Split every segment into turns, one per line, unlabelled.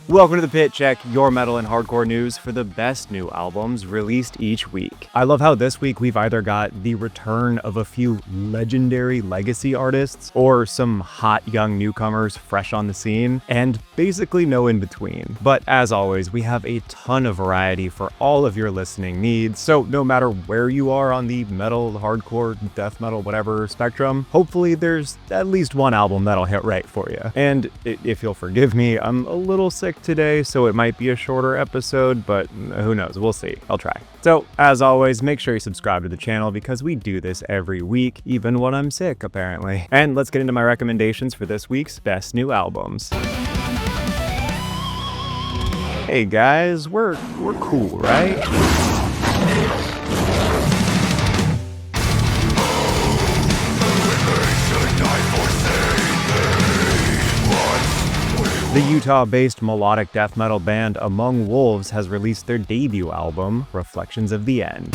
Welcome to the Pit Check, your metal and hardcore news for the best new albums released each week. I love how this week we've either got the return of a few legendary legacy artists or some hot young newcomers fresh on the scene, and basically no in between. But as always, we have a ton of variety for all of your listening needs, so no matter where you are on the metal, hardcore, death metal, whatever spectrum, hopefully there's at least one album that'll hit right for you. And if you'll forgive me, I'm a little sick today, so it might be a shorter episode, but who knows, we'll see. I'll try. So, as always, make sure you subscribe to the channel because we do this every week, even when I'm sick, apparently. And let's get into my recommendations for this week's best new albums. Hey guys, we're cool, right? The Utah-based melodic death metal band Among Wolves has released their debut album, Reflections of the End.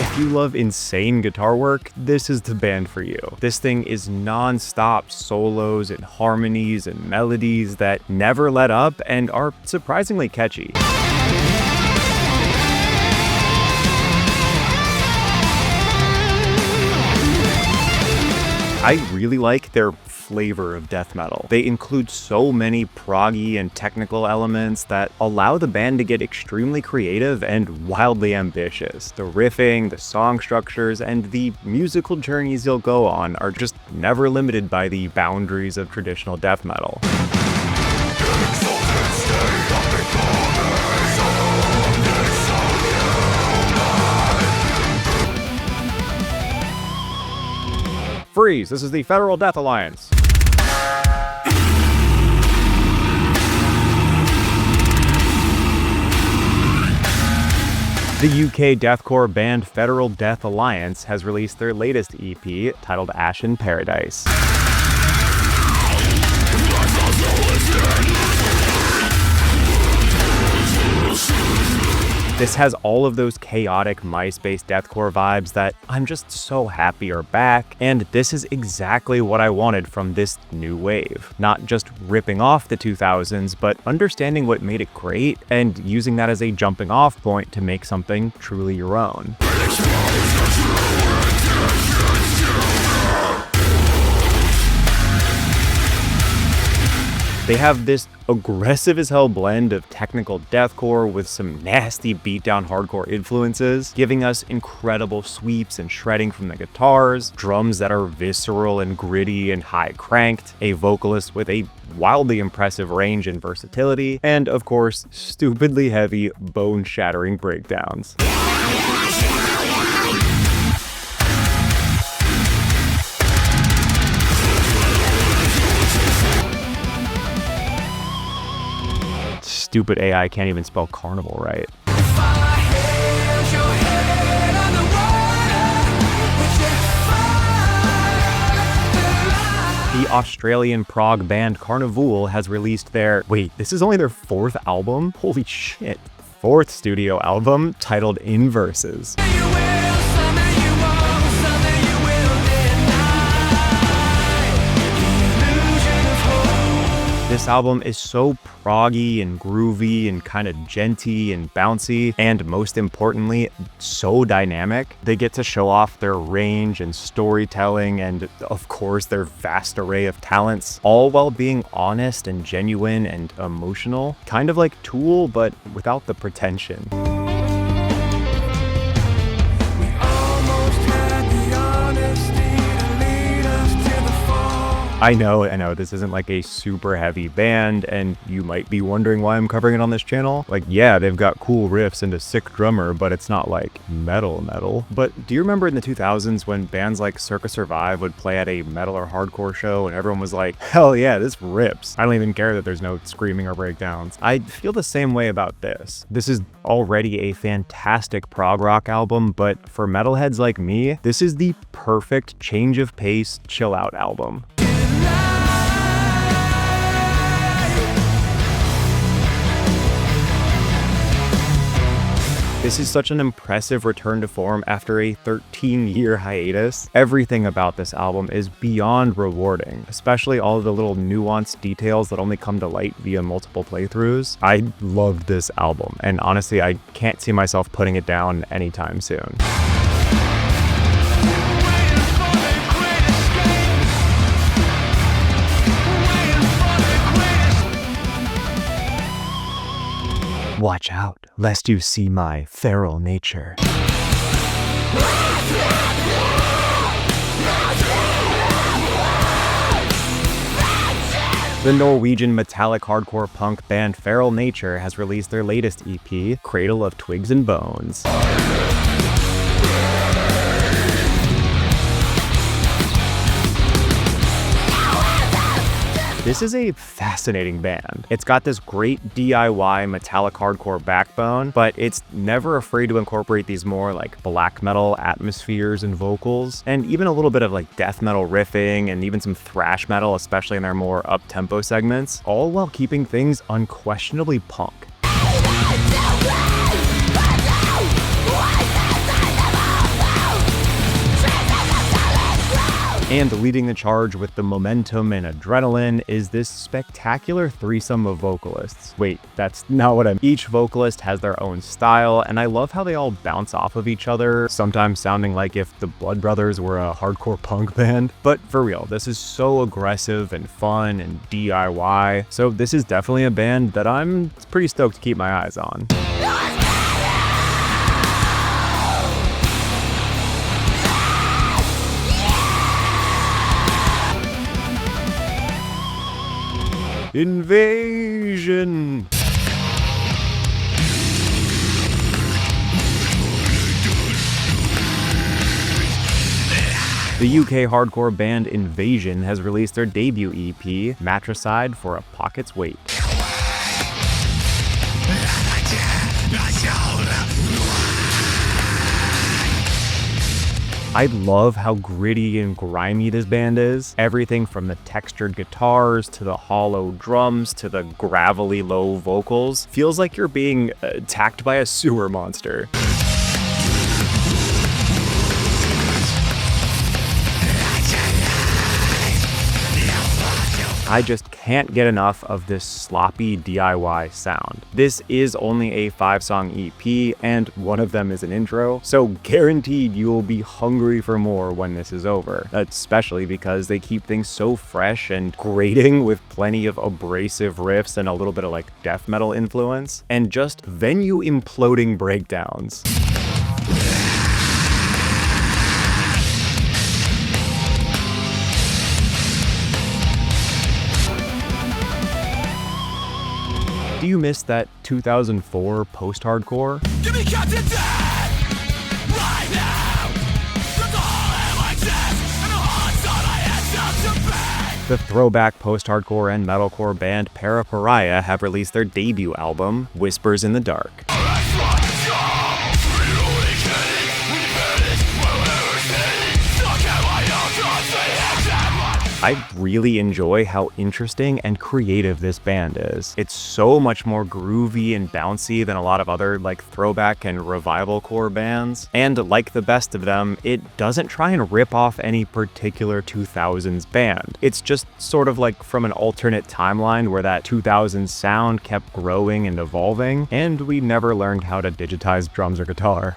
If you love insane guitar work, this is the band for you. This thing is non-stop solos and harmonies and melodies that never let up and are surprisingly catchy. I really like their flavor of death metal. They include so many proggy and technical elements that allow the band to get extremely creative and wildly ambitious. The riffing, the song structures, and the musical journeys you'll go on are just never limited by the boundaries of traditional death metal. Freeze! This is the Federal Death Alliance. The UK deathcore band Federal Death Alliance has released their latest EP titled Ashen Paradise. This has all of those chaotic Myspace deathcore vibes that I'm just so happy are back, and this is exactly what I wanted from this new wave. Not just ripping off the 2000s, but understanding what made it great and using that as a jumping off point to make something truly your own. They have this aggressive as hell blend of technical deathcore with some nasty beatdown hardcore influences, giving us incredible sweeps and shredding from the guitars, drums that are visceral and gritty and high cranked, a vocalist with a wildly impressive range and versatility, and of course, stupidly heavy, bone-shattering breakdowns. Stupid AI can't even spell carnival right. The Australian prog band Karnivool has released their, this is only their fourth album? Holy shit. Fourth studio album titled Inverses. This album is so proggy and groovy and kind of genty and bouncy, and most importantly, so dynamic. They get to show off their range and storytelling and, of course, their vast array of talents, all while being honest and genuine and emotional. Kind of like Tool, but without the pretension. I know, this isn't like a super heavy band, and you might be wondering why I'm covering it on this channel. Like, yeah, they've got cool riffs and a sick drummer, but it's not like metal. But do you remember in the 2000s when bands like Circa Survive would play at a metal or hardcore show and everyone was like, hell yeah, this rips. I don't even care that there's no screaming or breakdowns. I feel the same way about this. This is already a fantastic prog rock album, but for metalheads like me, this is the perfect change of pace, chill out album. This is such an impressive return to form after a 13-year hiatus. Everything about this album is beyond rewarding, especially all of the little nuanced details that only come to light via multiple playthroughs. I loved this album, and honestly, I can't see myself putting it down anytime soon. Watch out, lest you see my feral nature. The Norwegian metallic hardcore punk band Feral Nature has released their latest EP, Cradle of Twigs and Bones. This is a fascinating band. It's got this great DIY metallic hardcore backbone, but it's never afraid to incorporate these more like black metal atmospheres and vocals, and even a little bit of like death metal riffing and even some thrash metal, especially in their more up-tempo segments, all while keeping things unquestionably punk. And leading the charge with the momentum and adrenaline is this spectacular threesome of vocalists. Wait, that's not what I mean. Each vocalist has their own style, and I love how they all bounce off of each other, sometimes sounding like if the Blood Brothers were a hardcore punk band. But for real, this is so aggressive and fun and DIY, so this is definitely a band that I'm pretty stoked to keep my eyes on. Invasion! The UK hardcore band Invasion has released their debut EP, Matricide, for a pocket's weight. I love how gritty and grimy this band is. Everything from the textured guitars to the hollow drums to the gravelly low vocals feels like you're being attacked by a sewer monster. I just can't get enough of this sloppy DIY sound. This is only a 5-song EP, and one of them is an intro, so guaranteed you'll be hungry for more when this is over, especially because they keep things so fresh and grating with plenty of abrasive riffs and a little bit of like death metal influence, and just venue imploding breakdowns. Do you miss that 2004 post-hardcore? Give me Captain Dead! Right now! That's all I exist, and the heart's all I have to beg! The throwback post-hardcore and metalcore band Parapariah have released their debut album, Whispers in the Dark. I really enjoy how interesting and creative this band is. It's so much more groovy and bouncy than a lot of other like throwback and revivalcore bands. And like the best of them, it doesn't try and rip off any particular 2000s band. It's just sort of like from an alternate timeline where that 2000s sound kept growing and evolving, and we never learned how to digitize drums or guitar.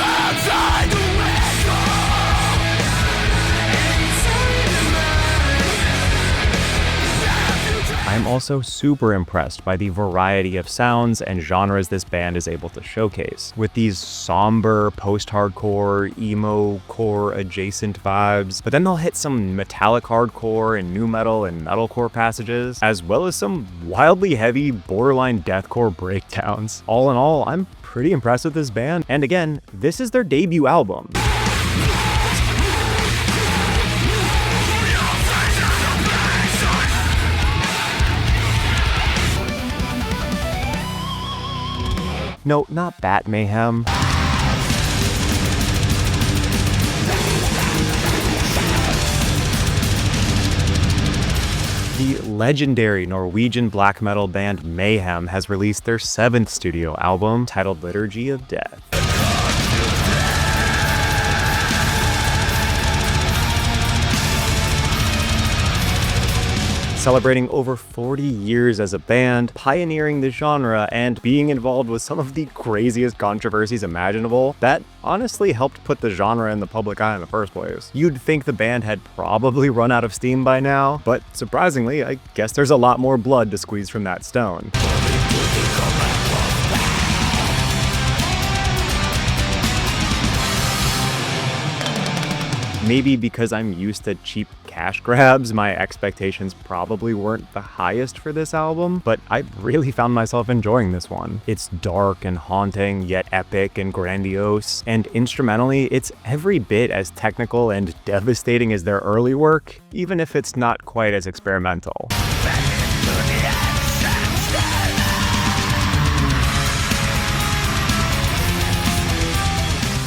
I'm also super impressed by the variety of sounds and genres this band is able to showcase, with these somber, post-hardcore, emo-core adjacent vibes, but then they'll hit some metallic hardcore and nu metal and metalcore passages, as well as some wildly heavy, borderline deathcore breakdowns. All in all, I'm pretty impressed with this band, and again, this is their debut album. No, not Bat Mayhem. The legendary Norwegian black metal band Mayhem has released their 7th studio album, titled Liturgy of Death. celebrating over 40 years as a band, pioneering the genre, and being involved with some of the craziest controversies imaginable that honestly helped put the genre in the public eye in the first place. You'd think the band had probably run out of steam by now, but surprisingly, I guess there's a lot more blood to squeeze from that stone. Maybe because I'm used to cheap cash grabs, my expectations probably weren't the highest for this album, but I really found myself enjoying this one. It's dark and haunting, yet epic and grandiose, and instrumentally, it's every bit as technical and devastating as their early work, even if it's not quite as experimental.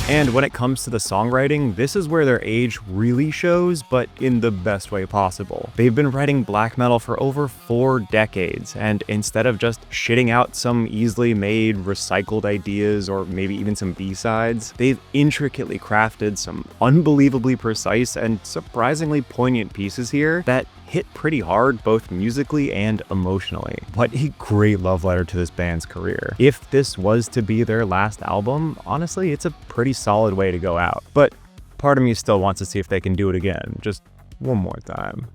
And when it comes to the songwriting, this is where their age really shows, but in the best way possible. They've been writing black metal for over 4 decades, and instead of just shitting out some easily made, recycled ideas or maybe even some B-sides, they've intricately crafted some unbelievably precise and surprisingly poignant pieces here that hit pretty hard both musically and emotionally. What a great love letter to this band's career. If this was to be their last album, honestly, it's a pretty solid way to go out. But part of me still wants to see if they can do it again, just one more time.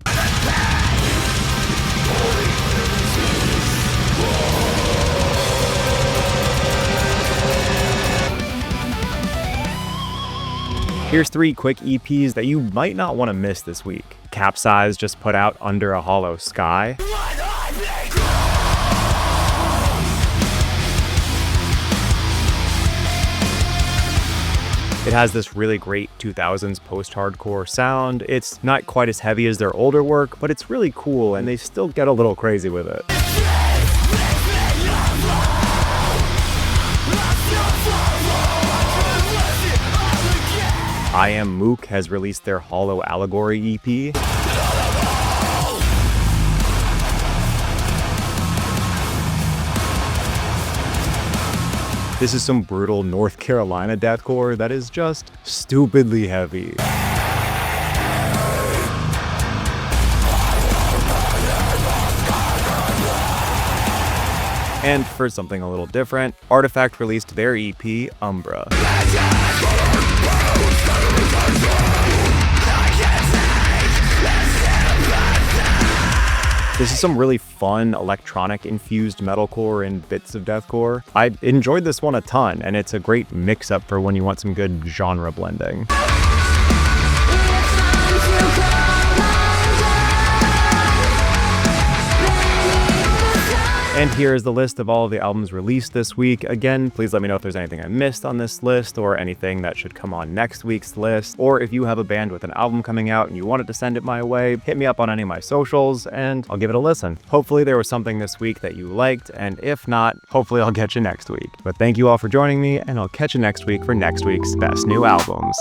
Here's 3 quick EPs that you might not want to miss this week. Capsize just put out Under a Hollow Sky. It has this really great 2000s post-hardcore sound. It's not quite as heavy as their older work, but it's really cool and they still get a little crazy with it. I Am MOOK has released their Hollow Allegory EP. This is some brutal North Carolina deathcore that is just stupidly heavy. And for something a little different, Artifact released their EP, Umbra. This is some really fun electronic-infused metalcore and bits of deathcore. I enjoyed this one a ton, and it's a great mix-up for when you want some good genre blending. And here is the list of all of the albums released this week. Again, please let me know if there's anything I missed on this list or anything that should come on next week's list. Or if you have a band with an album coming out and you wanted to send it my way, hit me up on any of my socials and I'll give it a listen. Hopefully there was something this week that you liked, and if not, hopefully I'll catch you next week. But thank you all for joining me, and I'll catch you next week for next week's Best New Albums.